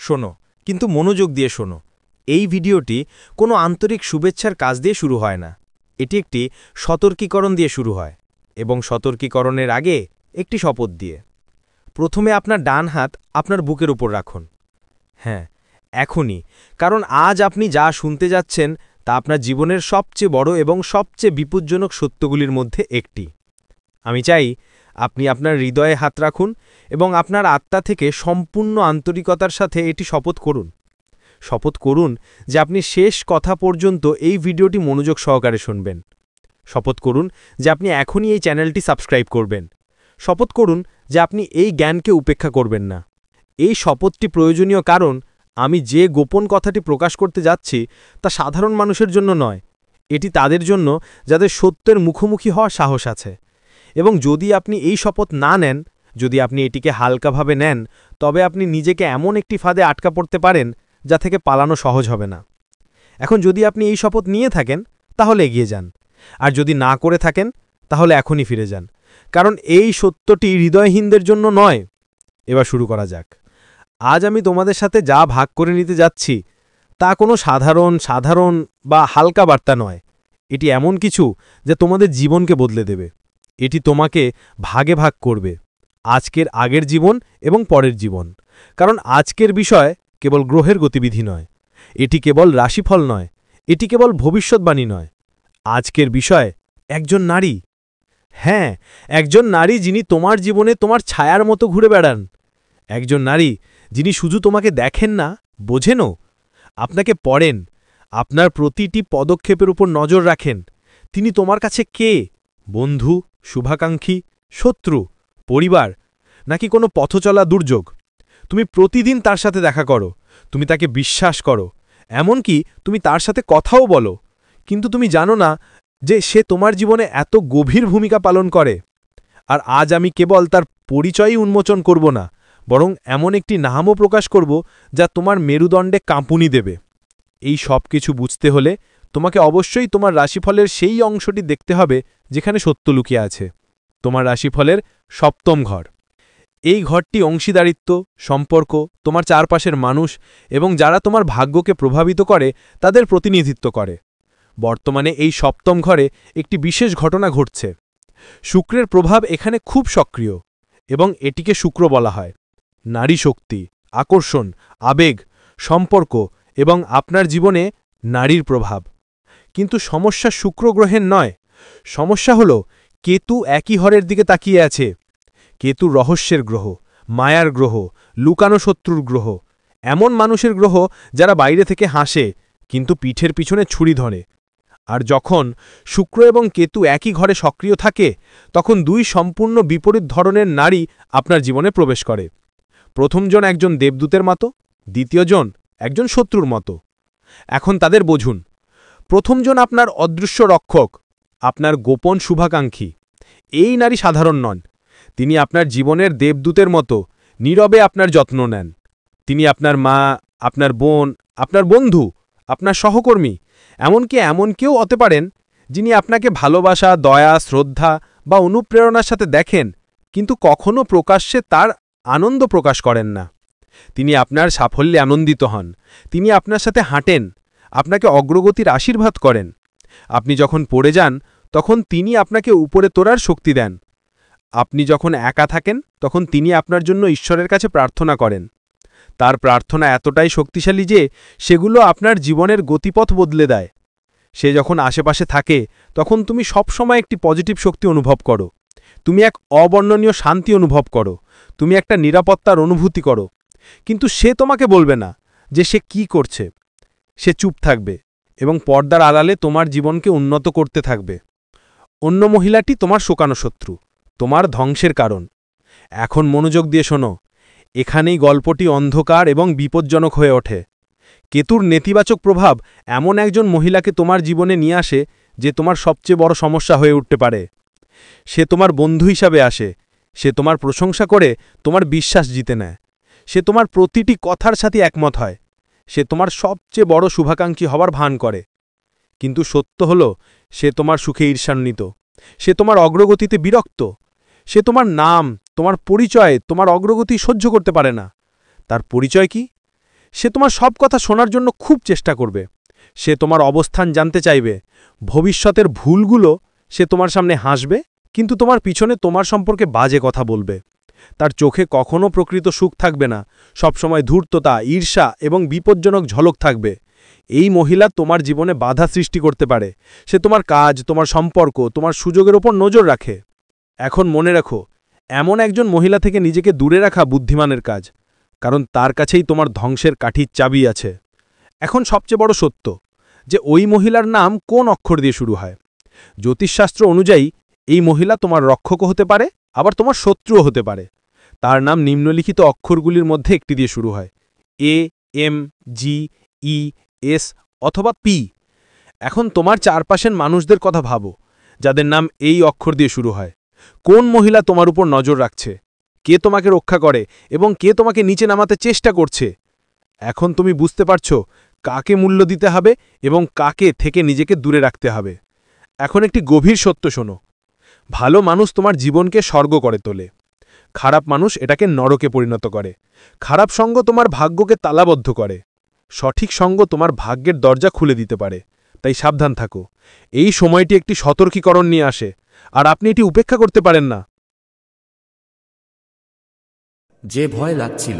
শোনো, কিন্তু মনোযোগ দিয়ে শোনো। এই ভিডিওটি কোনো আন্তরিক শুভেচ্ছার কাজ দিয়ে শুরু হয় না। এটি একটি সতর্কীকরণ দিয়ে শুরু হয়, এবং সতর্কীকরণের আগে একটি শপথ দিয়ে। প্রথমে আপনার ডান হাত আপনার বুকের উপর রাখুন। হ্যাঁ, এখনই, কারণ আজ আপনি যা শুনতে যাচ্ছেন তা আপনার জীবনের সবচেয়ে বড় এবং সবচেয়ে বিপজ্জনক সত্যগুলির মধ্যে একটি। আমি চাই আপনি আপনার হৃদয়ে হাত রাখুন এবং আপনার আত্মা থেকে সম্পূর্ণ আন্তরিকতার সাথে এটি শপথ করুন। শপথ করুন যে আপনি শেষ কথা পর্যন্ত এই ভিডিওটি মনোযোগ সহকারে শুনবেন। শপথ করুন যে আপনি এখনই এই চ্যানেলটি সাবস্ক্রাইব করবেন। শপথ করুন যে আপনি এই জ্ঞানকে উপেক্ষা করবেন না। এই শপথটি প্রয়োজনীয়, কারণ আমি যে গোপন কথাটি প্রকাশ করতে যাচ্ছি তা সাধারণ মানুষের জন্য নয়। এটি তাদের জন্য যাদের সত্যের মুখোমুখি হওয়ার সাহস আছে। এবং যদি আপনি এই শপথ না নেন, যদি আপনি এটিকে হালকাভাবে নেন, তবে আপনি নিজেকে এমন একটি ফাঁদে আটকা পড়তে পারেন যা থেকে পালানো সহজ হবে না। এখন যদি আপনি এই শপথ নিয়ে থাকেন, তাহলে এগিয়ে যান। আর যদি না করে থাকেন, তাহলে এখনই ফিরে যান, কারণ এই সত্যটি হৃদয়হীনদের জন্য নয়। এবার শুরু করা যাক। আজ আমি তোমাদের সাথে যা ভাগ করে নিতে যাচ্ছি তা কোনো সাধারণ বা হালকা বার্তা নয়। এটি এমন কিছু যা তোমাদের জীবনকে বদলে দেবে। এটি তোমাকে ভাগে ভাগ করবে, আজকের আগের জীবন এবং পরের জীবন। কারণ আজকের বিষয় কেবল গ্রহের গতিবিধি নয়, এটি কেবল রাশিফল নয়, এটি কেবল ভবিষ্যৎবাণী নয়। আজকের বিষয় একজন নারী। হ্যাঁ, একজন নারী যিনি তোমার জীবনে তোমার ছায়ার মতো ঘুরে বেড়ান। একজন নারী যিনি শুধু তোমাকে দেখেন না, বোঝেনও। আপনাকে পড়েন, আপনার প্রতিটি পদক্ষেপের উপর নজর রাখেন। তিনি তোমার কাছে কে? বন্ধু, শুভাকাঙ্ক্ষী, শত্রু, পরিবার, নাকি কোনো পথচলা দুর্যোগ? তুমি প্রতিদিন তার সাথে দেখা করো, তুমি তাকে বিশ্বাস করো, এমনকি তুমি তার সাথে কথাও বলো। কিন্তু তুমি জানো না যে সে তোমার জীবনে এত গভীর ভূমিকা পালন করে। আর আজ আমি কেবল তার পরিচয়ই উন্মোচন করব না, বরং এমন একটি নামও প্রকাশ করব যা তোমার মেরুদণ্ডে কাঁপুনি দেবে। এই সব কিছু বুঝতে হলে তোমাকে অবশ্যই তোমার রাশিফলের সেই অংশটি দেখতে হবে যেখানে সত্য লুকিয়ে আছে। তোমার রাশিফলের সপ্তম ঘর। এই ঘরটি অংশীদারিত্ব, সম্পর্ক, তোমার চারপাশের মানুষ এবং যারা তোমার ভাগ্যকে প্রভাবিত করে তাদের প্রতিনিধিত্ব করে। বর্তমানে এই সপ্তম ঘরে একটি বিশেষ ঘটনা ঘটছে। শুক্রের প্রভাব এখানে খুব সক্রিয়, এবং এটিকে শুক্র বলা হয়। নারী শক্তি, আকর্ষণ, আবেগ, সম্পর্ক এবং আপনার জীবনে নারীর প্রভাব। কিন্তু সমস্যা শুক্র গ্রহের নয়। সমস্যা হল কেতু একই ঘরের দিকে তাকিয়ে আছে। কেতু রহস্যের গ্রহ, মায়ার গ্রহ, লুকানো শত্রুর গ্রহ, এমন মানুষের গ্রহ যারা বাইরে থেকে হাসে কিন্তু পিঠের পিছনে ছুরি ধরে। আর যখন শুক্র এবং কেতু একই ঘরে সক্রিয় থাকে, তখন দুই সম্পূর্ণ বিপরীত ধরনের নারী আপনার জীবনে প্রবেশ করে। প্রথমজন একজন দেবদূতের মতো, দ্বিতীয়জন একজন শত্রুর মতো। এখন তাদের বুঝুন। প্রথমজন আপনার অদৃশ্য রক্ষক, আপনার গোপন শুভাকাঙ্ক্ষী। এই নারী সাধারণ নন। তিনি আপনার জীবনের দেবদূতের মতো নীরবে আপনার যত্ন নেন। তিনি আপনার মা, আপনার বোন, আপনার বন্ধু, আপনার সহকর্মী, এমনকি এমন কেউ হতে পারেন যিনি আপনাকে ভালোবাসা, দয়া, শ্রদ্ধা বা অনুপ্রেরণার সাথে দেখেন, কিন্তু কখনো প্রকাশ্যে তার আনন্দ প্রকাশ করেন না। তিনি আপনার সাফল্যে আনন্দিত হন। তিনি আপনার সাথে হাঁটেন, আপনাকে অগ্রগতির আশীর্বাদ করেন। আপনি যখন পড়ে যান, তখন তিনি আপনাকে উপরে তোলার শক্তি দেন। আপনি যখন একা থাকেন, তখন তিনি আপনার জন্য ঈশ্বরের কাছে প্রার্থনা করেন। তার প্রার্থনা এতটাই শক্তিশালী যে সেগুলো আপনার জীবনের গতিপথ বদলে দেয়। সে যখন আশেপাশে থাকে, তখন তুমি সবসময় একটি পজিটিভ শক্তি অনুভব করো। তুমি এক অবর্ণনীয় শান্তি অনুভব করো। তুমি একটা নিরাপত্তার অনুভূতি করো। কিন্তু সে তোমাকে বলবে না যে সে কি করছে। সে চুপ থাকবে এবং পর্দার আড়ালে তোমার জীবনকে উন্নত করতে থাকবে। অন্য মহিলাটি তোমার শোকানো শত্রু, তোমার ধ্বংসের কারণ। এখন মনোযোগ দিয়ে শোনো। এখানেই গল্পটি অন্ধকার এবং বিপজ্জনক হয়ে ওঠে। কেতুর নেতিবাচক প্রভাব এমন একজন মহিলাকে তোমার জীবনে নিয়ে আসে যে তোমার সবচেয়ে বড় সমস্যা হয়ে উঠতে পারে। সে তোমার বন্ধু হিসাবে আসে। সে তোমার প্রশংসা করে তোমার বিশ্বাস জিতে নেয়। সে তোমার প্রতিটি কথার সাথে একমত হয়। সে তোমার সবচেয়ে বড় শুভাকাঙ্ক্ষী হবার ভান করে। কিন্তু সত্য হল, সে তোমার সুখে ঈর্ষান্বিত। সে তোমার অগ্রগতিতে বিরক্ত। সে তোমার নাম, তোমার পরিচয়, তোমার অগ্রগতি সহ্য করতে পারে না। তার পরিচয় কি? সে তোমার সব কথা শোনার জন্য খুব চেষ্টা করবে। সে তোমার অবস্থান জানতে চাইবে, ভবিষ্যতের ভুলগুলো সে তোমার সামনে হাসবে, কিন্তু তোমার পিছনে তোমার সম্পর্কে বাজে কথা বলবে। তার চোখে কখনো প্রকৃত সুখ থাকবে না, সবসময় ধূর্ততা, ঈর্ষা এবং বিপজ্জনক ঝলক থাকবে। এই মহিলা তোমার জীবনে বাধা সৃষ্টি করতে পারে। সে তোমার কাজ, তোমার সম্পর্ক, তোমার সুযোগের ওপর নজর রাখে। এখন মনে রাখো, এমন একজন মহিলা থেকে নিজেকে দূরে রাখা বুদ্ধিমানের কাজ, কারণ তার কাছেই তোমার ধ্বংসের কাঠির চাবি আছে। এখন সবচেয়ে বড় সত্য, যে ওই মহিলার নাম কোন অক্ষর দিয়ে শুরু হয়। জ্যোতিষশাস্ত্র অনুযায়ী এই মহিলা তোমার রক্ষকও হতে পারে, আবার তোমার শত্রুও হতে পারে। তার নাম নিম্নলিখিত অক্ষরগুলির মধ্যে একটি দিয়ে শুরু হয়, এ, এম, জি, ই, এস অথবা পি। এখন তোমার চারপাশের মানুষদের কথা ভাবো, যাদের নাম এই অক্ষর দিয়ে শুরু হয়। কোন মহিলা তোমার উপর নজর রাখছে, কে তোমাকে রক্ষা করে এবং কে তোমাকে নিচে নামাতে চেষ্টা করছে। এখন তুমি বুঝতে পারছো কাকে মূল্য দিতে হবে এবং কাকে থেকে নিজেকে দূরে রাখতে হবে। এখন একটি গভীর সত্য শোনো, ভালো মানুষ তোমার জীবনকে স্বর্গ করে তোলে, খারাপ মানুষ এটাকে নরকে পরিণত করে। খারাপ সঙ্গ তোমার ভাগ্যকে তালাবদ্ধ করে, সঠিক সঙ্গ তোমার ভাগ্যের দরজা খুলে দিতে পারে। তাই সাবধান থাকো। এই সময়টি একটি সতর্কীকরণ নিয়ে আসে, আর আপনি এটি উপেক্ষা করতে পারেন না। যে ভয় লাগছিল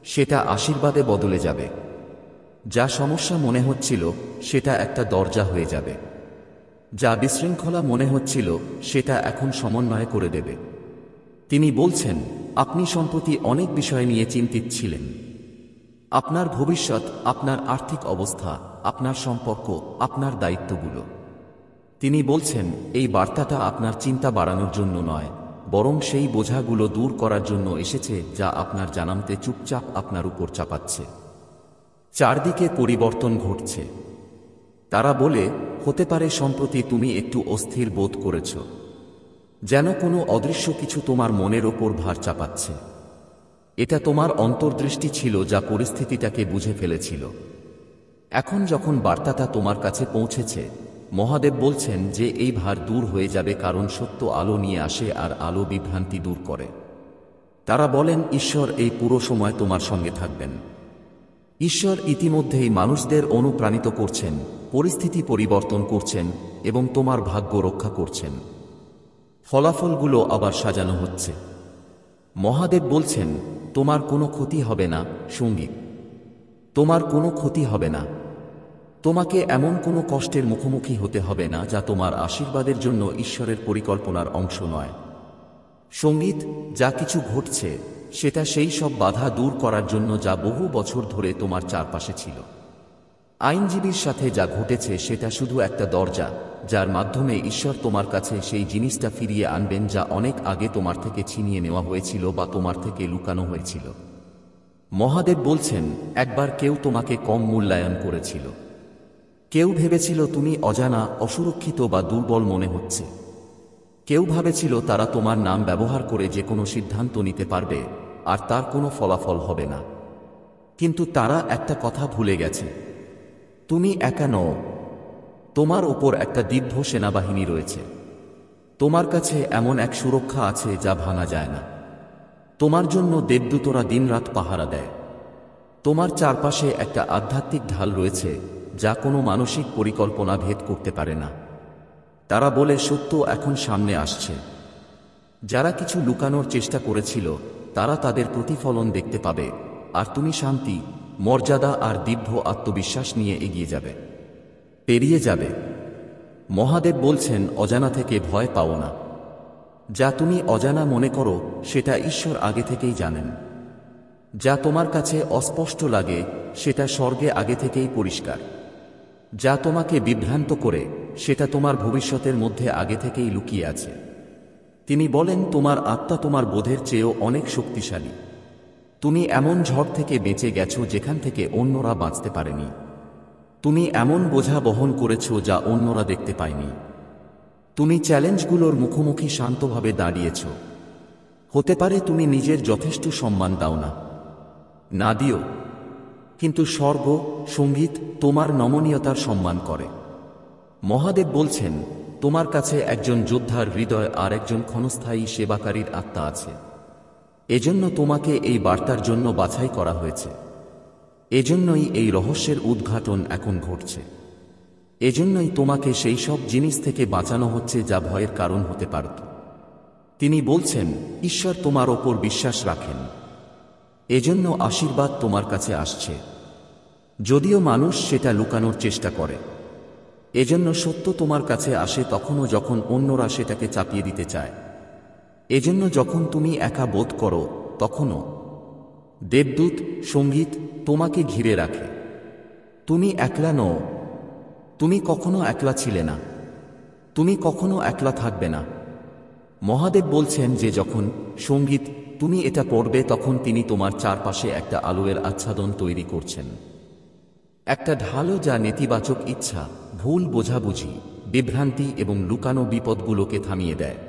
সেটা আশীর্বাদে বদলে যাবে। যা সমস্যা মনে হচ্ছিল সেটা একটা দরজা হয়ে যাবে। যা বিশৃঙ্খলা মনে হচ্ছিল সেটা এখন সমন্বয় করে দেবে। তিনি বলছেন, আপনি সম্প্রতি অনেক বিষয় নিয়ে চিন্তিত ছিলেন। আপনার ভবিষ্যৎ, আপনার আর্থিক অবস্থা, আপনার সম্পর্ক, আপনার দায়িত্বগুলো। তিনি বলছেন, এই বার্তাটা আপনার চিন্তা বাড়ানোর জন্য নয়, বরং সেই বোঝাগুলো দূর করার জন্য এসেছে যা আপনার জানামতে চুপচাপ আপনার উপর চাপাচ্ছে। চারদিকে পরিবর্তন ঘটছে। তারা বলে, হতে পারে সম্প্রতি তুমি একটু অস্থির বোধ করেছ, যেন কোনো অদৃশ্য কিছু তোমার মনের ওপর ভার চাপাচ্ছে। এটা তোমার অন্তর্দৃষ্টি ছিল যা পরিস্থিতিটাকে বুঝে ফেলেছিল। এখন যখন বার্তাটা তোমার কাছে পৌঁছেছে, মহাদেব বলছেন যে এই ভার দূর হয়ে যাবে, কারণ সত্য আলো নিয়ে আসে আর আলো বিভ্রান্তি দূর করে। তারা বলেন, ঈশ্বর এই পুরো সময় তোমার সঙ্গে থাকবেন। ঈশ্বর ইতিমধ্যেই মানুষদের অনুপ্রাণিত করছেন, পরিস্থিতি পরিবর্তন করছেন এবং তোমার ভাগ্য রক্ষা করছেন। ফলাফলগুলো আবার সাজানো হচ্ছে। মহাদেব বলছেন, তোমার কোনো ক্ষতি হবে না সঙ্গীত, তোমার কোনো ক্ষতি হবে না। তোমাকে এমন কোনো কষ্টের মুখোমুখি হতে হবে না যা তোমার আশীর্বাদের জন্য ঈশ্বরের পরিকল্পনার অংশ নয়। সঙ্গীত, যা কিছু ঘটছে সেটা সেই সব বাধা দূর করার জন্য যা বহু বছর ধরে তোমার চারপাশে ছিল। আইনজীবীর সাথে যা ঘটেছে সেটা শুধু একটা দরজা, যার মাধ্যমে ঈশ্বর তোমার কাছে সেই জিনিসটা ফিরিয়ে আনবেন যা অনেক আগে তোমার থেকে ছিনিয়ে নেওয়া হয়েছিল বা তোমার থেকে লুকানো হয়েছিল। মহাদেব বলছেন, একবার কেউ তোমাকে কম মূল্যায়ন করেছিল। কেউ ভেবেছিল তুমি অজানা, অসুরক্ষিত বা দুর্বল মনে হচ্ছে। কেউ ভাবেছিল তারা তোমার নাম ব্যবহার করে যে কোনো সিদ্ধান্ত নিতে পারবে আর তার কোনো ফলাফল হবে না। কিন্তু তারা একটা কথা ভুলে গেছে, তুমি একা নও। তোমার ওপর একটা দিব্য সেনাবাহিনী রয়েছে। তোমার কাছে এমন এক সুরক্ষা আছে যা ভাঙা যায় না। তোমার জন্য দেবদূতরা দিনরাত পাহারা দেয়। তোমার চারপাশে একটা আধ্যাত্মিক ঢাল রয়েছে যা কোনো মানসিক পরিকল্পনা ভেদ করতে পারে না। তারা বলে, সত্য এখন সামনে আসছে। যারা কিছু লুকানোর চেষ্টা করেছিল তারা তাদের প্রতিফলন দেখতে পাবে, আর তুমি শান্তি, মর্যাদা আর দিব্য আত্মবিশ্বাস নিয়ে এগিয়ে যাবে, পেরিয়ে যাবে। মহাদেব বলছেন, অজানা থেকে ভয় পাও না। যা তুমি অজানা মনে করো সেটা ঈশ্বর আগে থেকেই জানেন। যা তোমার কাছে অস্পষ্ট লাগে সেটা স্বর্গে আগে থেকেই পরিষ্কার। যা তোমাকে বিভ্রান্ত করে সেটা তোমার ভবিষ্যতের মধ্যে আগে থেকেই লুকিয়ে আছে। তিনি বলেন, তোমার আত্মা তোমার বোধের চেয়েও অনেক শক্তিশালী। তুমি এমন ঝড় থেকে বেঁচে গেছো যেখান থেকে অন্যরা বাঁচতে পারেনি। তুমি এমন বোঝা বহন করেছ যা অন্যরা দেখতে পায়নি। তুমি চ্যালেঞ্জগুলোর মুখোমুখি শান্তভাবে দাঁড়িয়েছ। হতে পারে তুমি নিজের যথেষ্ট সম্মান দাও না, না দিও, কিন্তু স্বর্গ, সঙ্গীত তোমার নমনীয়তার সম্মান করে। মহাদেব বলছেন, তোমার কাছে একজন যোদ্ধার হৃদয় আর একজন ক্ষণস্থায়ী সেবাকারীর আত্মা আছে। এজন্য তোমাকে এই বার্তার জন্য বাছাই করা হয়েছে। এজন্যই এই রহস্যের উদ্ঘাটন এখন ঘটছে। এজন্যই তোমাকে সেই সব জিনিস থেকে বাঁচানো হচ্ছে যা ভয়ের কারণ হতে পারত। তিনি বলছেন, ঈশ্বর তোমার ওপর বিশ্বাস রাখেন, এজন্য আশীর্বাদ তোমার কাছে আসছে, যদিও মানুষ সেটা লুকানোর চেষ্টা করে। এজন্য সত্য তোমার কাছে আসে তখনও যখন অন্যরা সেটাকে চাপিয়ে দিতে চায়। এজন্য যখন তুমি একা বোধ করো তখনও দেবদূত, সঙ্গীত তোমাকে ঘিরে রাখে। তুমি একলা নও, তুমি কখনো একলা ছিলে না, তুমি কখনো একলা থাকবে না। মহাদেব বলছেন যে যখন সঙ্গীত তুমি এটা পড়বে তখন তিনি তোমার চারপাশে একটা আলোর আচ্ছাদন তৈরি করছেন, একটা ঢালও যা নেতিবাচক ইচ্ছা, ভুল বোঝাবুঝি, বিভ্রান্তি এবং লুকানো বিপদগুলোকে থামিয়ে দেয়।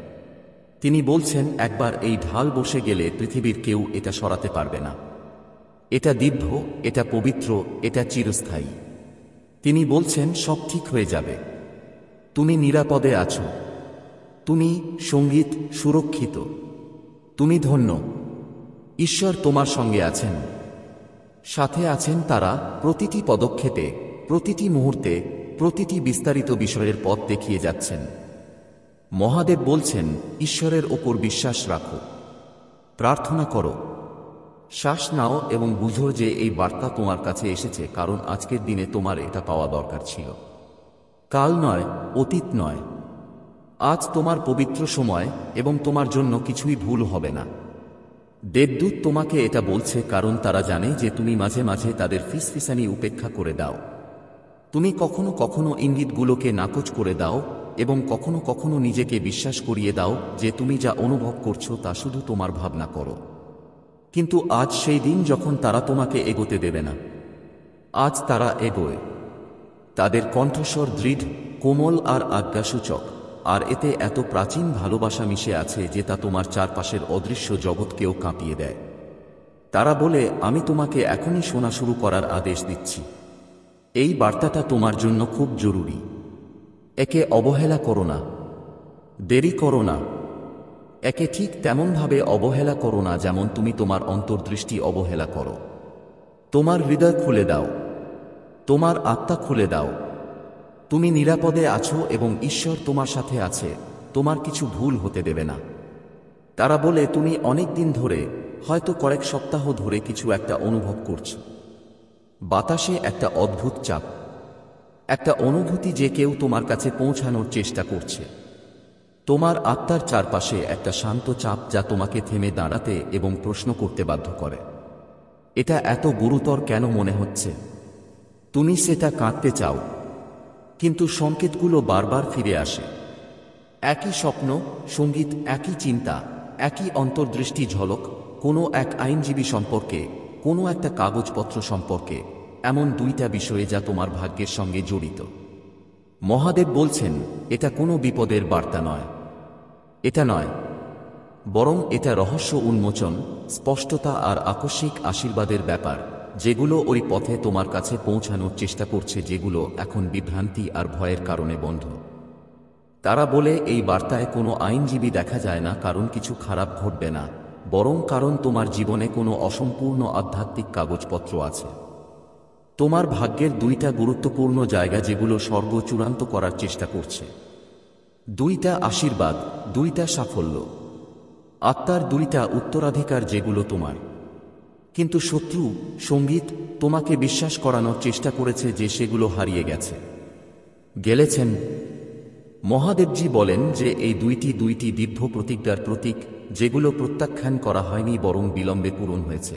তিনি বলছেন একবার এই ঢাল বসে গেলে পৃথিবীর কেউ এটা সরাতে পারবে না। এটা দিব্য, এটা পবিত্র, এটা চিরস্থায়ী। তিনি বলছেন সব ঠিক হয়ে যাবে, তুমি নিরাপদে আছো, তুমি সঙ্গীত সুরক্ষিত, তুমি ধন্য। ঈশ্বর তোমার সঙ্গে আছেন, সাথে আছেন তারা প্রতিটি পদক্ষেপে, প্রতিটি মুহূর্তে, প্রতিটি বিস্তারিত বিষয়ের পথ দেখিয়ে যাচ্ছেন। মহাদেব বলছেন ঈশ্বরের ওপর বিশ্বাস রাখো, প্রার্থনা করো, শ্বাস নাও এবং বুঝো যে এই বার্তা তোমার কাছে এসেছে কারণ আজকের দিনে তোমার এটা পাওয়া দরকার ছিল। কাল নয়, অতীত নয়, আজ তোমার পবিত্র সময় এবং তোমার জন্য কিছুই ভুল হবে না। দেবদূত তোমাকে এটা বলছে কারণ তারা জানে যে তুমি মাঝে মাঝে তাদের ফিসফিসানি উপেক্ষা করে দাও। তুমি কখনো কখনো ইঙ্গিতগুলোকে নাকচ করে দাও এবং কখনো কখনো নিজেকে বিশ্বাস করিয়ে দাও যে তুমি যা অনুভব করছো তা শুধু তোমার ভাবনা করো। কিন্তু আজ সেই দিন যখন তারা তোমাকে এগোতে দেবে না। আজ তারা এগোয়, তাদের কণ্ঠস্বর দৃঢ়, কোমল আর আজ্ঞাসূচক, আর এতে এত প্রাচীন ভালোবাসা মিশে আছে যে তা তোমার চারপাশের অদৃশ্য জগৎকেও কাঁপিয়ে দেয়। তারা বলে, আমি তোমাকে এখনই শোনা শুরু করার আদেশ দিচ্ছি। এই বার্তাটা তোমার জন্য খুব জরুরি। একে অবহেলা করো না, দেরি করো না। একে ঠিক তেমনভাবে অবহেলা করো না যেমন তুমি তোমার অন্তর্দৃষ্টি অবহেলা করো। তোমার হৃদয় খুলে দাও, তোমার আত্মা খুলে দাও। তুমি নিরাপদে আছো এবং ঈশ্বর তোমার সাথে আছে, তোমার কিছু ভুল হতে দেবে না। তারা বলে, তুমি অনেক দিন ধরে, হয়তো কয়েক সপ্তাহ ধরে কিছু একটা অনুভব করছো। বাতাসে একটা অদ্ভুত চাপ, একটা অনুভূতি যে কেউ তোমার কাছে পৌঁছানোর চেষ্টা করছে। তোমার আত্মার চারপাশে একটা শান্ত চাপ যা তোমাকে থেমে দাঁড়াতে এবং প্রশ্ন করতে বাধ্য করে, এটা এত গুরুতর কেন মনে হচ্ছে? তুমি সেটা কাঁদতে চাও, কিন্তু সংকেতগুলো বারবার ফিরে আসে। একই স্বপ্ন, সঙ্গীত, একই চিন্তা, একই অন্তর্দৃষ্টি ঝলক, কোনো এক আইনজীবী সম্পর্কে, কোনো একটা কাগজপত্র সম্পর্কে, এমন দুইটা বিষয়ে যা তোমার ভাগ্যের সঙ্গে জড়িত। মহাদেব বলছেন, এটা কোনো বিপদের বার্তা নয়, এটা নয়, বরং এটা রহস্য উন্মোচন, স্পষ্টতা আর আকস্মিক আশীর্বাদের ব্যাপার, যেগুলো ওই পথে তোমার কাছে পৌঁছানোর চেষ্টা করছে, যেগুলো এখন বিভ্রান্তি আর ভয়ের কারণে বন্ধ। তারা বলে, এই বার্তায় কোনো আইনজীবী দেখা যায় না কারণ কিছু খারাপ ঘটবে না, বরং কারণ তোমার জীবনে কোনো অসম্পূর্ণ আধ্যাত্মিক কাগজপত্র আছে। তোমার ভাগ্যের দুইটা গুরুত্বপূর্ণ জায়গা যেগুলো স্বর্গ চূড়ান্ত করার চেষ্টা করছে। দুইটা আশীর্বাদ, দুইটা সাফল্য, আত্মার দুইটা উত্তরাধিকার যেগুলো তোমার। কিন্তু শত্রু, সঙ্গীত, তোমাকে বিশ্বাস করানোর চেষ্টা করেছে যে সেগুলো হারিয়ে গেলেছেন। মহাদেবজি বলেন যে এই দুইটি দিব্য প্রতিজ্ঞার প্রতীক, যেগুলো প্রত্যাখ্যান করা হয়নি বরং বিলম্বে পূরণ হয়েছে।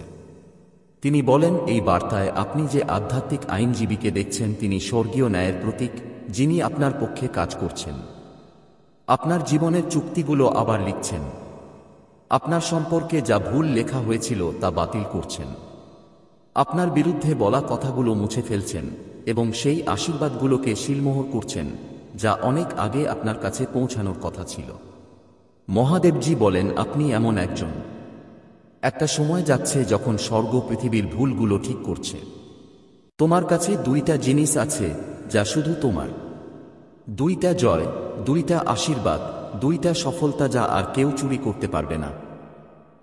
তিনি বলেন, এই বার্তায় আপনি যে আধ্যাত্মিক আইনজীবীকে দেখছেন তিনি স্বর্গীয় ন্যায়ের প্রতীক, যিনি আপনার পক্ষে কাজ করছেন। আপনার জীবনের চুক্তিগুলো আবার লিখছেন, আপনার সম্পর্কে যা ভুল লেখা হয়েছিল তা বাতিল করছেন, আপনার বিরুদ্ধে বলা কথাগুলো মুছে ফেলছেন এবং সেই আশীর্বাদগুলোকে শিলমোহর করছেন যা অনেক আগে আপনার কাছে পৌঁছানোর কথা ছিল। মহাদেবজি বলেন, আপনি এমন একজন। একটা সময় যাচ্ছে যখন স্বর্গ পৃথিবীর ভুলগুলো ঠিক করছে। তোমার কাছে দুইটা জিনিস আছে যা শুধু তোমার। দুইটা জয়, দুইটা আশীর্বাদ, দুইটা সফলতা যা আর কেউ চুরি করতে পারবে না।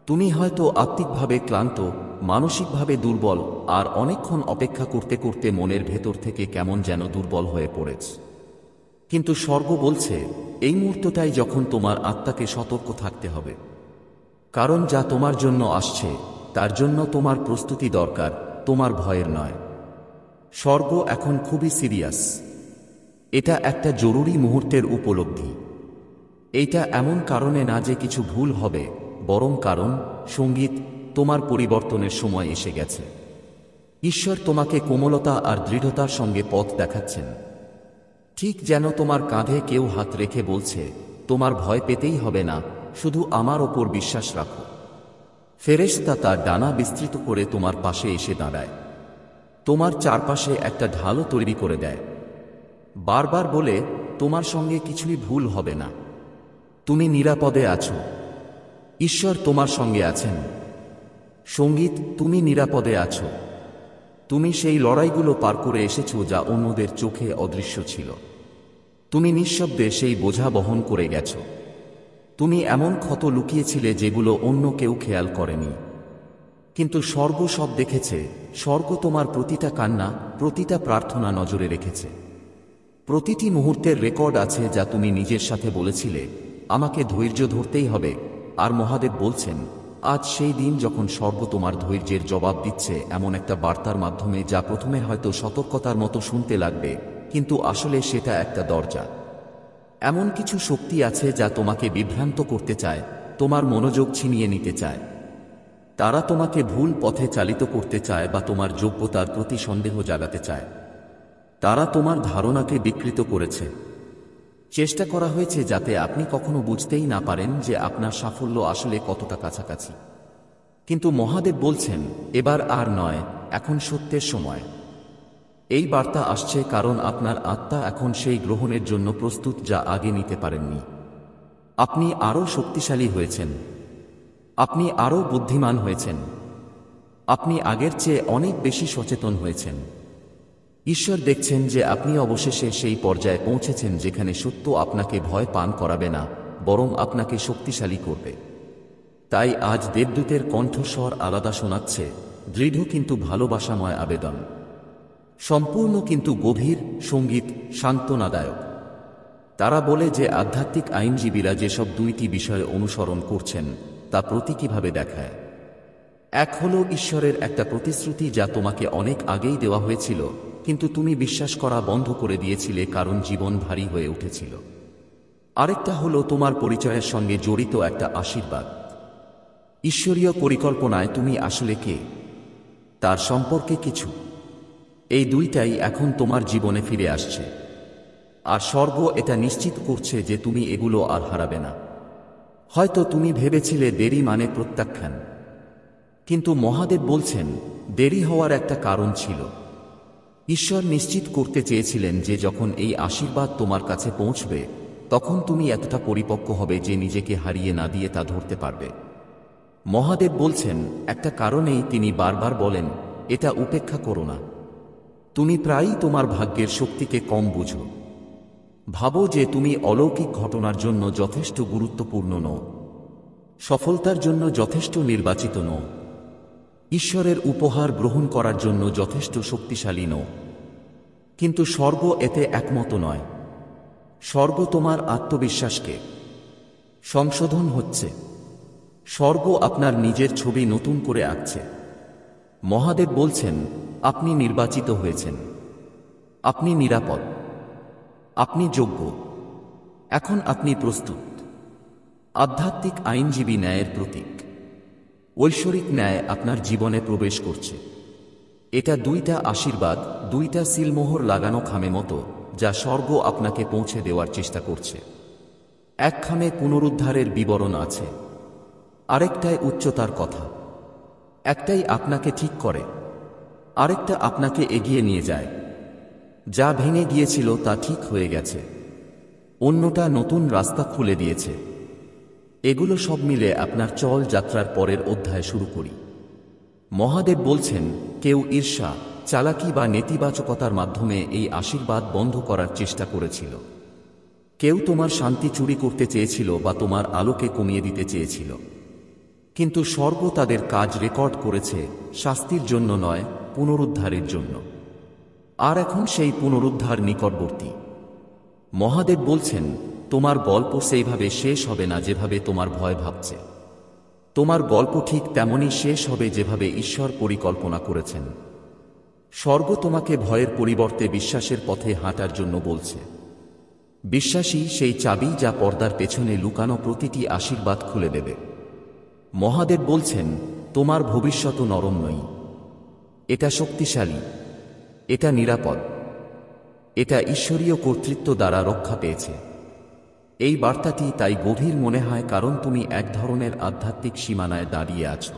তুমি হয়তো আত্মিকভাবে ক্লান্ত, মানসিকভাবে দুর্বল, আর অনেকক্ষণ অপেক্ষা করতে করতে মনের ভেতর থেকে কেমন যেন দুর্বল হয়ে পড়েছ। কিন্তু স্বর্গ বলছে, এই মুহূর্তটাই যখন তোমার আত্মাকে সতর্ক থাকতে হবে, কারণ যা তোমার জন্য আসছে তার জন্য তোমার প্রস্তুতি দরকার, তোমার ভয়ের নয়। স্বর্গ এখন খুবই সিরিয়াস। এটা একটা জরুরি মুহূর্তের উপলব্ধি। এইটা এমন কারণে না যে কিছু ভুল হবে, বরং কারণ সঙ্গীত, তোমার পরিবর্তনের সময় এসে গেছে। ঈশ্বর তোমাকে কোমলতা আর দৃঢ়তার সঙ্গে পথ দেখাচ্ছেন, ঠিক যেন তোমার কাঁধে কেউ হাত রেখে বলছে, তোমার ভয় পেতেই হবে না, শুধু আমার ওপর বিশ্বাস রাখো। ফেরেশতা তার ডানা বিস্তৃত করে তোমার পাশে এসে দাঁড়ায়, তোমার চারপাশে একটা ঢালও তৈরি করে দেয়, বারবার বলে, তোমার সঙ্গে কিছুই ভুল হবে না, তুমি নিরাপদে আছো, ঈশ্বর তোমার সঙ্গে আছেন। সঙ্গীত, তুমি নিরাপদে আছো। তুমি সেই লড়াইগুলো পার করে এসেছো যা অন্যদের চোখে অদৃশ্য ছিল। তুমি নিঃশব্দে সেই বোঝা বহন করে গেছো। তুমি এমন ক্ষত লুকিয়েছিলে যেগুলো অন্য কেউ খেয়াল করেনি, কিন্তু স্বর্গ সব দেখেছে। স্বর্গ তোমার প্রতিটা কান্না, প্রতিটা প্রার্থনা নজরে রেখেছে। প্রতিটি মুহূর্তের রেকর্ড আছে যা তুমি নিজের সাথে বলেছিলে, আমাকে ধৈর্য ধরতেই হবে। আর মহাদেব বলছেন, আজ সেই দিন যখন স্বর্গ তোমার ধৈর্যের জবাব দিচ্ছে, এমন একটা বার্তার মাধ্যমে যা প্রথমে হয়তো সতর্কতার মতো শুনতে লাগবে, কিন্তু আসলে সেটা একটা দরজা। এমন কিছু শক্তি আছে যা তোমাকে বিভ্রান্ত করতে চায়, তোমার মনোযোগ ছিনিয়ে নিতে চায়। তারা তোমাকে ভুল পথে চালিত করতে চায় বা তোমার যোগ্যতার প্রতি সন্দেহ জাগাতে চায়। তারা তোমার ধারণাকে বিকৃত করেছে। চেষ্টা করা হয়েছে যাতে আপনি কখনো বুঝতেই না পারেন যে আপনার সাফল্য আসলে কতটা কাছাকাছি। কিন্তু মহাদেব বলছেন, এবার আর নয়, এখন সত্যের সময়। এই বার্তা আসছে কারণ আপনার আত্মা এখন সেই গ্রহণের জন্য প্রস্তুত যা আগে নিতে পারেননি। আপনি আরও শক্তিশালী হয়েছেন, আপনি আরও বুদ্ধিমান হয়েছেন, আপনি আগের চেয়ে অনেক বেশি সচেতন হয়েছেন। ঈশ্বর দেখছেন যে আপনি অবশেষে সেই পর্যায়ে পৌঁছেছেন যেখানে সত্য আপনাকে ভয় পান করাবে না, বরং আপনাকে শক্তিশালী করবে। তাই আজ দেবদূতের কণ্ঠস্বর আলাদা শোনাচ্ছে, দৃঢ় কিন্তু ভালোবাসাময় আবেদন, সম্পূর্ণ কিন্তু গভীর, সঙ্গীত, সান্ত্বনাদায়ক। তারা বলে যে আধ্যাত্মিক আইনজীবীরা যেসব দুইটি বিষয়ে অনুসরণ করছেন তা প্রতীকীভাবে দেখায়। এক হলো ঈশ্বরের একটা প্রতিশ্রুতি যা তোমাকে অনেক আগেই দেওয়া হয়েছিল, কিন্তু তুমি বিশ্বাস করা বন্ধ করে দিয়েছিলে কারণ জীবন ভারী হয়ে উঠেছিল। আরেকটা হলো তোমার পরিচয়ের সঙ্গে জড়িত একটা আশীর্বাদ। ঈশ্বরীয় পরিকল্পনায় তুমি আসলে কে, তার সম্পর্কে কিছু। এই দুইটাই এখন তোমার জীবনে ফিরে আসছে, আর স্বর্গ এটা নিশ্চিত করছে যে তুমি এগুলো আর হারাবে না। হয়তো তুমি ভেবেছিলে দেরি মানে প্রত্যাখ্যান, কিন্তু মহাদেব বলছেন, দেরি হওয়ার একটা কারণ ছিল। ঈশ্বর নিশ্চিত করতে চেয়েছিলেন যে যখন এই আশীর্বাদ তোমার কাছে পৌঁছবে, তখন তুমি এতটা পরিপক্ক হবে যে নিজেকে হারিয়ে না দিয়ে তা ধরতে পারবে। মহাদেব বলছেন, একটা কারণেই তিনি বারবার বলেন, এটা উপেক্ষা করো না। তুমি প্রায়ই তোমার ভাগ্যের শক্তিকে কম বুঝো। ভাবো যে তুমি অলৌকিক ঘটনার জন্য যথেষ্ট গুরুত্বপূর্ণ নও, সফলতার জন্য যথেষ্ট নির্বাচিত নও, ঈশ্বরের উপহার গ্রহণ করার জন্য যথেষ্ট শক্তিশালী নও। কিন্তু স্বর্গ এতে একমত নয়। স্বর্গ তোমার আত্মবিশ্বাসকে সংশোধন হচ্ছে। স্বর্গ আপনার নিজের ছবি নতুন করে আঁকছে। মহাদেব বলছেন, আপনি নির্বাচিত হয়েছেন, আপনি নিরাপদ, আপনি যোগ্য, এখন আপনি প্রস্তুত। আধ্যাত্মিক আইনজীবী ন্যায়ের প্রতীক, ঐশ্বরিক ন্যায় আপনার জীবনে প্রবেশ করছে। এটা দুইটা আশীর্বাদ, দুইটা সিলমোহর লাগানো খামে মতো, যা স্বর্গ আপনাকে পৌঁছে দেওয়ার চেষ্টা করছে। এক খামে পুনরুদ্ধারের বিবরণ আছে, আরেকটায় উচ্চতার কথা। একটাই আপনাকে ঠিক করে, আরেকটা আপনাকে এগিয়ে নিয়ে যায়। যা ভেঙে গিয়েছিল তা ঠিক হয়ে গেছে, অন্যটা নতুন রাস্তা খুলে দিয়েছে। এগুলো সব মিলে আপনার চল যাত্রার পরের অধ্যায় শুরু করি। মহাদেব বলছেন, কেউ ঈর্ষা, চালাকি বা নেতিবাচকতার মাধ্যমে এই আশীর্বাদ বন্ধ করার চেষ্টা করেছিল। কেউ তোমার শান্তি চুরি করতে চেয়েছিল বা তোমার আলোকে কমিয়ে দিতে চেয়েছিল। কিন্তু স্বর্গ তাদের কাজ রেকর্ড করেছে শাস্তির জন্য নয়, পুনরুদ্ধারের জন্য। আর এখন সেই পুনরুদ্ধার নিকটবর্তী। মহাদেব বলছেন, তোমার গল্প সেইভাবে শেষ হবে না যেভাবে তোমার ভয় ভাবছে। তোমার গল্প ঠিক তেমনই শেষ হবে যেভাবে ঈশ্বর পরিকল্পনা করেছেন। স্বর্গ তোমাকে ভয়ের পরিবর্তে বিশ্বাসের পথে হাঁটার জন্য বলছে। বিশ্বাসী সেই চাবি যা পর্দার পেছনে লুকানো প্রতিটি আশীর্বাদ খুলে দেবে। মহাদেব বলছেন, তোমার ভবিষ্যৎ নরম নয়। এটা শক্তিশালী, এটা নিরাপদ, এটা ঈশ্বরীয় কর্তৃত্ব দ্বারা রক্ষা পেয়েছে। এই বার্তাটি তাই গভীর মনে হয় কারণ তুমি এক ধরনের আধ্যাত্মিক সীমানায় দাঁড়িয়ে আছো।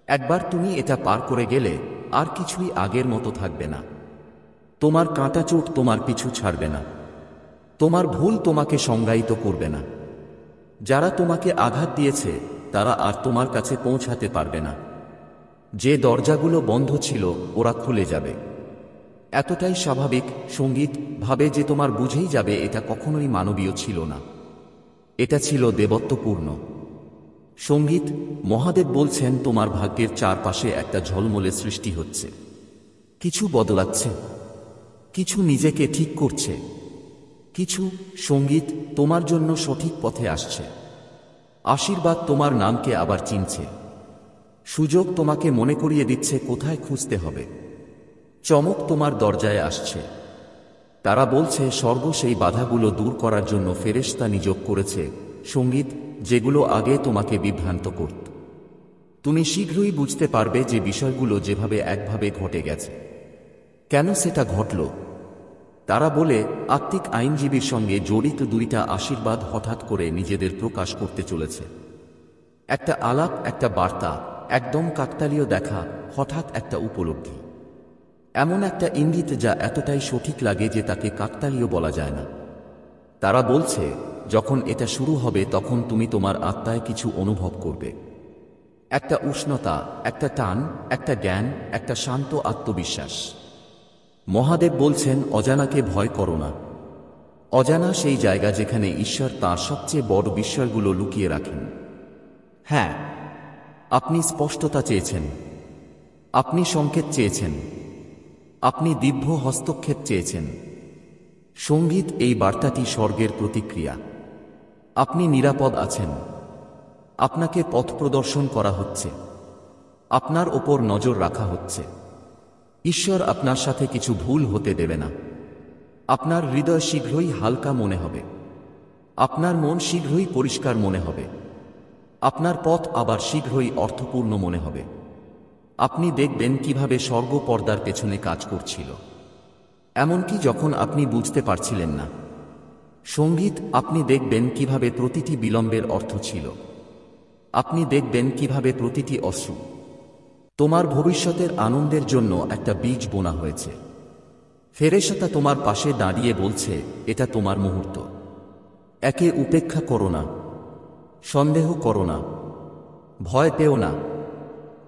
একবার তুমি এটা পার করে গেলে আর কিছুই আগের মতো থাকবে না। তোমার কাঁটা চোট তোমার পিছু ছাড়বে না। তোমার ভুল তোমাকে সংজ্ঞায়িত করবে না। যারা তোমাকে আঘাত দিয়েছে তারা আর তোমার কাছে পৌঁছাতে পারবে না। যে দরজাগুলো বন্ধ ছিল ওরা খুলে যাবে। এতটাই স্বাভাবিক। সঙ্গীত ভাবে যে তোমার বুঝেই যাবে এটা কখনোই মানবীয় ছিল না, এটা ছিল দেবত্বপূর্ণ। সঙ্গীত মহাদেব বলছেন, তোমার ভাগ্যের চারপাশে একটা ঝলমলে সৃষ্টি হচ্ছে। কিছু বদলাচ্ছে, কিছু নিজেকে ঠিক করছে, কিছু সঙ্গীত তোমার জন্য সঠিক পথে আসছে। আশীর্বাদ তোমার নামকে আবার চিনছে। সুযোগ তোমাকে মনে করিয়ে দিচ্ছে কোথায় খুঁজতে হবে। চমক তোমার দরজায় আসছে। তারা বলছে স্বর্গ সেই বাধাগুলো দূর করার জন্য ফেরেশতা নিয়োগ করেছে। সঙ্গীত যেগুলো আগে তোমাকে বিভ্রান্ত করত। তুমি শীঘ্রই বুঝতে পারবে যে বিষয়গুলো যেভাবে একভাবে ঘটে গেছে, কেন সেটা ঘটল। তারা বলে আত্মিক আইনজীবীর সঙ্গে জড়িত দুইটা আশীর্বাদ হঠাৎ করে নিজেদের প্রকাশ করতে চলেছে। একটা আলাপ, একটা বার্তা, একদম কাকতালীয় দেখা, হঠাৎ একটা উপলব্ধি, এমন একটা ইঙ্গিত যা এতটাই সঠিক লাগে যে তাকে কাকতালীয় বলা যায় না। তারা বলছে যখন এটা শুরু হবে তখন তুমি তোমার আত্মায় কিছু অনুভব করবে। একটা উষ্ণতা, একটা টান, একটা জ্ঞান, একটা শান্ত আত্মবিশ্বাস। মহাদেব বলছেন, অজানাকে ভয় করো না। অজানা সেই জায়গা যেখানে ঈশ্বর তাঁর সবচেয়ে বড় বিষয়গুলো লুকিয়ে রাখেন। হ্যাঁ, আপনি স্পষ্টতা চেয়েছেন, আপনি সংকেত চেয়েছেন, আপনি দিব্য হস্তক্ষেপ চেয়েছেন। সঙ্গীত এই বার্তাটি স্বর্গের প্রতিক্রিয়া। আপনি নিরাপদ আছেন। আপনাকে পথ প্রদর্শন করা হচ্ছে। আপনার ওপর নজর রাখা হচ্ছে। ঈশ্বর আপনার সাথে কিছু ভুল হতে দেবে না। আপনার হৃদয় শীঘ্রই হালকা মনে হবে। আপনার মন শীঘ্রই পরিষ্কার মনে হবে। আপনার পথ আবার শীঘ্রই অর্থপূর্ণ মনে হবে। আপনি দেখবেন কিভাবে স্বর্গ পর্দার পেছনে কাজ করছিল, এমনকি যখন আপনি বুঝতে পারছিলেন না। সঙ্গীত আপনি দেখবেন কিভাবে প্রতিটি বিলম্বের অর্থ ছিল। আপনি দেখবেন কিভাবে প্রতিটি অশ্রু তোমার ভবিষ্যতের আনন্দের জন্য একটা বীজ বোনা হয়েছে। ফেরেশতা তোমার পাশে দাঁড়িয়ে বলছে, এটা তোমার মুহূর্ত। একে উপেক্ষা করো না, সন্দেহ করো না, ভয় পেও না।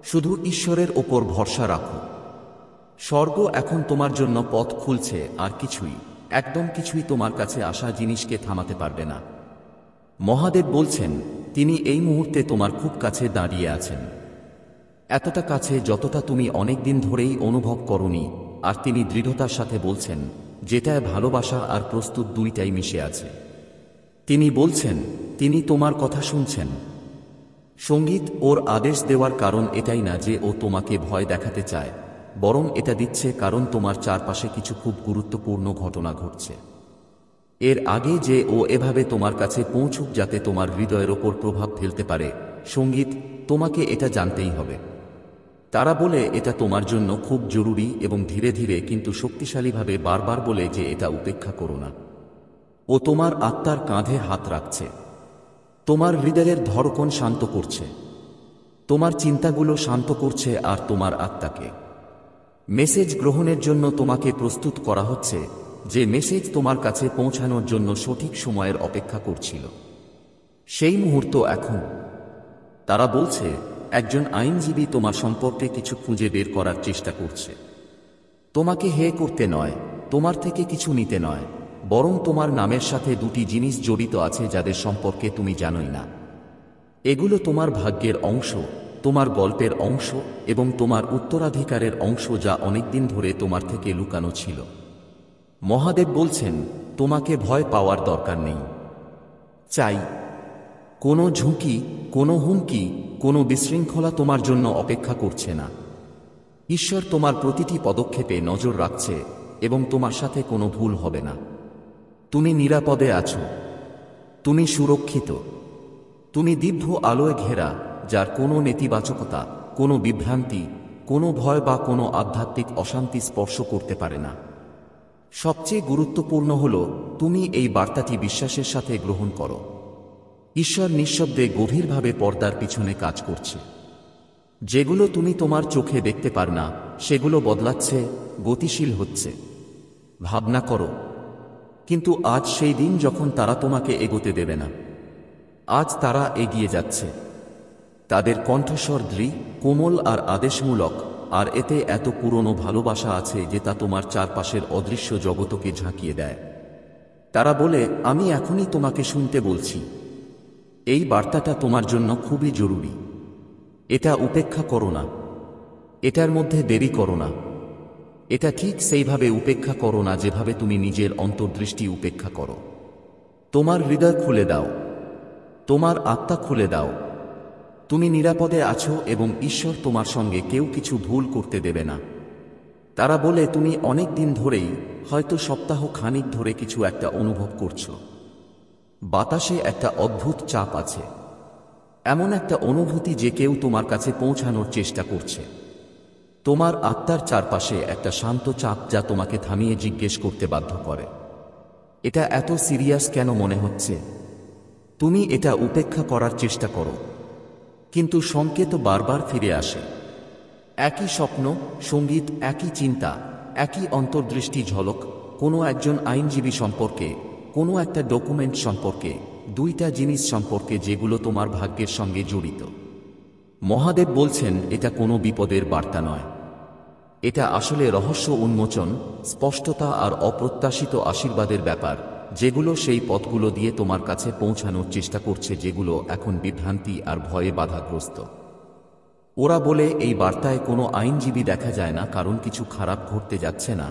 শুধু ঈশ্বরের ওপর ভরসা রাখো। স্বর্গ এখন তোমার জন্য পথ খুলছে, আর কিছুই, একদম কিছুই তোমার কাছে আসা জিনিসকে থামাতে পারবে না। মহাদেব বলছেন, তিনি এই মুহূর্তে তোমার খুব কাছে দাঁড়িয়ে আছেন। এতটা কাছে যতটা তুমি অনেক দিন ধরেই অনুভব করনি। আর তিনি দৃঢ়তার সাথে বলছেন, যেটায় ভালোবাসা আর প্রস্তুত দুইটাই মিশে আছে। তিনি বলছেন, তিনি তোমার কথা শুনছেন। সঙ্গীত ওর আদেশ দেওয়ার কারণ এটাই না যে ও তোমাকে ভয় দেখাতে চায়, বরং এটা দিচ্ছে কারণ তোমার চারপাশে কিছু খুব গুরুত্বপূর্ণ ঘটনা ঘটছে। এর আগে যে ও এভাবে তোমার কাছে পৌঁছুক যাতে তোমার হৃদয়ের ওপর প্রভাব ফেলতে পারে। সঙ্গীত তোমাকে এটা জানতেই হবে। তারা বলে এটা তোমার জন্য খুব জরুরি এবং ধীরে ধীরে কিন্তু শক্তিশালীভাবে বারবার বলে যে এটা উপেক্ষা করো না। ও তোমার আত্মার কাঁধে হাত রাখছে, তোমার হৃদয়ের ধড়কন শান্ত করছে, তোমার চিন্তাগুলো শান্ত করছে আর তোমার আত্মাকে মেসেজ গ্রহণের জন্য তোমাকে প্রস্তুত করা হচ্ছে, যে মেসেজ তোমার কাছে পৌঁছানোর জন্য সঠিক সময়ের অপেক্ষা করছিল। সেই মুহূর্ত এখন। তারা বলছে একজন আইনজীবী তোমার সম্পর্কে কিছু খুঁজে বের করার চেষ্টা করছে। তোমাকে হে করতে নয়, তোমার থেকে কিছু নিতে নয়, বরং তোমার নামের সাথে দুটি জিনিস জড়িত আছে যাদের সম্পর্কে তুমি জানোই না। এগুলো তোমার ভাগ্যের অংশ, তোমার গল্পের অংশ এবং তোমার উত্তরাধিকারের অংশ, যা অনেকদিন ধরে তোমার থেকে লুকানো ছিল। মহাদেব বলছেন, তোমাকে ভয় পাওয়ার দরকার নেই। চাই কোনো ঝুঁকি, কোনো হুমকি, কোনো বিশৃঙ্খলা তোমার জন্য অপেক্ষা করছে না। ঈশ্বর তোমার প্রতিটি পদক্ষেপে নজর রাখছে এবং তোমার সাথে কোনো ভুল হবে না। তুমি নিরাপদে আছো, তুমি সুরক্ষিত, তুমি দিব্য আলোয় ঘেরা, যার কোনো নেতিবাচকতা, কোনো বিভ্রান্তি, কোনো ভয় বা কোনো আধ্যাত্মিক অশান্তি স্পর্শ করতে পারে না। সবচেয়ে গুরুত্বপূর্ণ হল, তুমি এই বার্তাটি বিশ্বাসের সাথে গ্রহণ করো। ঈশ্বর নিঃশব্দে গভীরভাবে পর্দার পিছনে কাজ করছে। যেগুলো তুমি তোমার চোখে দেখতে পার না, সেগুলো বদলাচ্ছে, গতিশীল হচ্ছে। ভাবনা করো, কিন্তু আজ সেই দিন যখন তারা তোমাকে এগোতে দেবে না। আজ তারা এগিয়ে যাচ্ছে। তাদের কণ্ঠস্বর দৃঢ়, কোমল আর আদেশমূলক, আর এতে এত পুরনো ভালোবাসা আছে যে তা তোমার চারপাশের অদৃশ্য জগতকে ঝাঁকিয়ে দেয়। তারা বলে, আমি এখনই তোমাকে শুনতে বলছি। এই বার্তাটা তোমার জন্য খুবই জরুরি। এটা উপেক্ষা করো না, এটার মধ্যে দেরি করো না। এটা ঠিক সেইভাবে উপেক্ষা করো না যেভাবে তুমি নিজের অন্তর্দৃষ্টি উপেক্ষা করো। তোমার হৃদয় খুলে দাও, তোমার আত্মা খুলে দাও। তুমি নিরাপদে আছো এবং ঈশ্বর তোমার সঙ্গে কেউ কিছু ভুল করতে দেবে না। তারা বলে, তুমি অনেক দিন ধরেই, হয়তো সপ্তাহ খানিক ধরে কিছু একটা অনুভব করছো। বাতাসে একটা অদ্ভুত চাপ আছে, এমন একটা অনুভূতি যে কেউ তোমার কাছে পৌঁছানোর চেষ্টা করছে। তোমার আত্মার চারপাশে একটা শান্ত চাপ যা তোমাকে থামিয়ে জিজ্ঞেস করতে বাধ্য করে, এটা এত সিরিয়াস কেন মনে হচ্ছে? তুমি এটা উপেক্ষা করার চেষ্টা করো, কিন্তু সংকেত বারবার ফিরে আসে। একই স্বপ্ন, সঙ্গীত, একই চিন্তা, একই অন্তর্দৃষ্টি ঝলক, কোনো একজন আইনজীবী সম্পর্কে, কোনো একটা ডকুমেন্ট সম্পর্কে, দুইটা জিনিস সম্পর্কে যেগুলো তোমার ভাগ্যের সঙ্গে জড়িত। মহাদেব বলছেন, এটা কোনো বিপদের বার্তা নয়। এটা আসলে রহস্য উন্মোচন, স্পষ্টতা আর অপ্রত্যাশিত আশীর্বাদের ব্যাপার, যেগুলো সেই পথগুলো দিয়ে তোমার কাছে পৌঁছানোর চেষ্টা করছে যেগুলো এখন বিভ্রান্তি আর ভয়ে বাধাগ্রস্ত। ওরা বলে, এই বার্তায় কোনো আইনজীবী দেখা যায় না কারণ কিছু খারাপ ঘটতে যাচ্ছে না,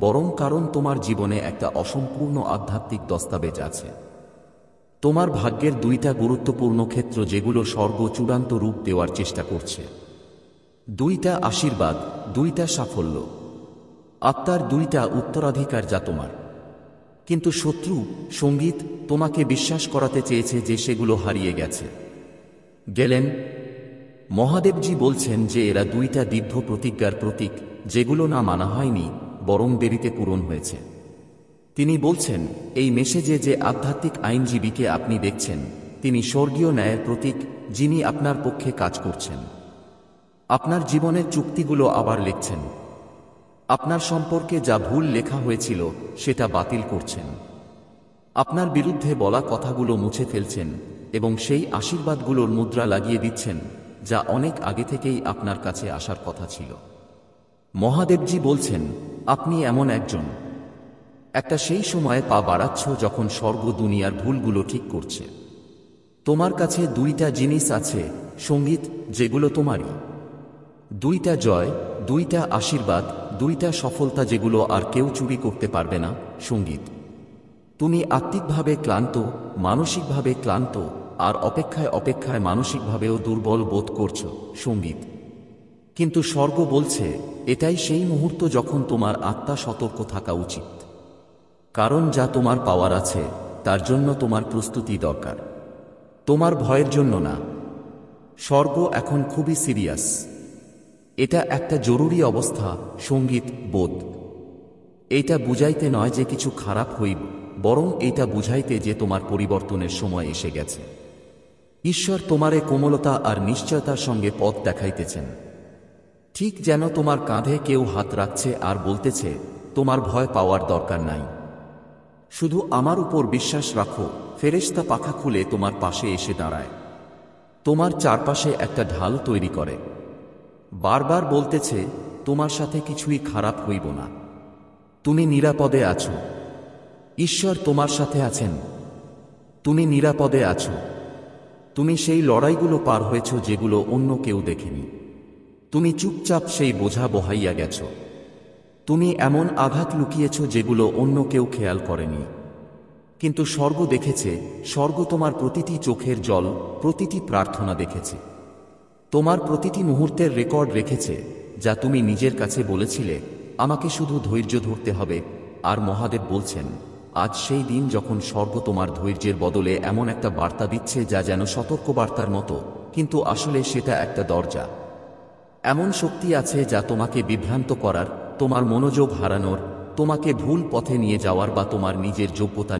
বরং কারণ তোমার জীবনে একটা অসম্পূর্ণ আধ্যাত্মিক দস্তাবেজ আছে। তোমার ভাগ্যের দুইটা গুরুত্বপূর্ণ ক্ষেত্র যেগুলো স্বর্গ চূড়ান্ত রূপ দেওয়ার চেষ্টা করছে। দুইটা আশীর্বাদ, দুইটা সাফল্য, আত্মার দুইটা উত্তরাধিকার যা তোমার। কিন্তু শত্রু, সঙ্গীত, তোমাকে বিশ্বাস করাতে চেয়েছে যে সেগুলো হারিয়ে গেলেন। মহাদেবজি বলছেন যে এরা দুইটা দীর্ঘ প্রতিজ্ঞার প্রতীক, যেগুলো না মানা হয়নি, বরং দেরিতে পূরণ হয়েছে। তিনি বলছেন, এই মেসেজে যে আধ্যাত্মিক আইনজীবীকে আপনি দেখছেন, তিনি স্বর্গীয় ন্যায়ের প্রতীক, যিনি আপনার পক্ষে কাজ করছেন। আপনার জীবনের চুক্তিগুলো আবার লিখছেন। আপনার সম্পর্কে যা ভুল লেখা হয়েছিল সেটা বাতিল করছেন। আপনার বিরুদ্ধে বলা কথাগুলো মুছে ফেলছেন এবং সেই আশীর্বাদগুলোর মুদ্রা লাগিয়ে দিচ্ছেন, যা অনেক আগে থেকেই আপনার কাছে আসার কথা ছিল। মহাদেবজি বলছেন, আপনি এমন একটা সেই সময়ে পা বাড়াচ্ছ যখন স্বর্গ দুনিয়ার ভুলগুলো ঠিক করছে। তোমার কাছে দুইটা জিনিস আছে, সঙ্গীত, যেগুলো তোমারই। দুইটা জয়, দুইটা আশীর্বাদ, দুইটা সফলতা যেগুলো আর কেউ চুরি করতে পারবে না। সঙ্গীত, তুমি আত্মিকভাবে ক্লান্ত, মানসিকভাবে ক্লান্ত, আর অপেক্ষায় মানসিকভাবেও দুর্বল বোধ করছ। সঙ্গীত, কিন্তু স্বর্গ বলছে, এটাই সেই মুহূর্ত যখন তোমার আত্মা সতর্ক থাকা উচিত। কারণ যা তোমার পাওয়ার আছে, তার জন্য তোমার প্রস্তুতি দরকার, তোমার ভয়ের জন্য না। স্বর্গ এখন খুবই সিরিয়াস। এটা একটা জরুরি অবস্থা। সঙ্গীত, বোধ, এইটা বুঝাইতে নয় যে কিছু খারাপ হইব, বরং এইটা বুঝাইতে যে তোমার পরিবর্তনের সময় এসে গেছে। ঈশ্বর তোমারে কোমলতা আর নিশ্চয়তার সঙ্গে পথ দেখাইতেছেন, ঠিক যেন তোমার কাঁধে কেউ হাত রাখছে আর বলতেছে, তোমার ভয় পাওয়ার দরকার নাই, শুধু আমার উপর বিশ্বাস রাখো। ফেরেশতা পাখা খুলে তোমার পাশে এসে দাঁড়ায়, তোমার চারপাশে একটা ঢাল তৈরি করে, বারবার বলতেছে, তোমার সাথে কিছুই খারাপ হইব না, তুমি নিরাপদে আছো, ঈশ্বর তোমার সাথে আছেন, তুমি নিরাপদে আছো, তুমি সেই লড়াইগুলো পার হয়েছ যেগুলো অন্য কেউ দেখেনি। তুমি চুপচাপ সেই বোঝা বহাইয়া গেছ। তুমি এমন আঘাত লুকিয়েছ যেগুলো অন্য কেউ খেয়াল করেনি। কিন্তু স্বর্গ দেখেছে, স্বর্গ তোমার প্রতিটি চোখের জল, প্রতিটি প্রার্থনা দেখেছে। তোমার প্রতিটি মুহূর্তের রেকর্ড রেখেছে, যা তুমি নিজের কাছে বলেছিলে, আমাকে শুধু ধৈর্য ধরতে হবে। আর মহাদেব বলছেন, আজ সেই দিন যখন স্বর্গ তোমার ধৈর্যের বদলে এমন একটা বার্তা দিচ্ছে যা যেন সতর্কবার্তার মতো, কিন্তু আসলে সেটা একটা দরজা। এমন শক্তি আছে যা তোমাকে বিভ্রান্ত করার, তোমার মনোযোগ হারানোর, তোমাকে ভুল পথে নিয়ে যাওয়ার বা তোমার নিজের যোগ্যতা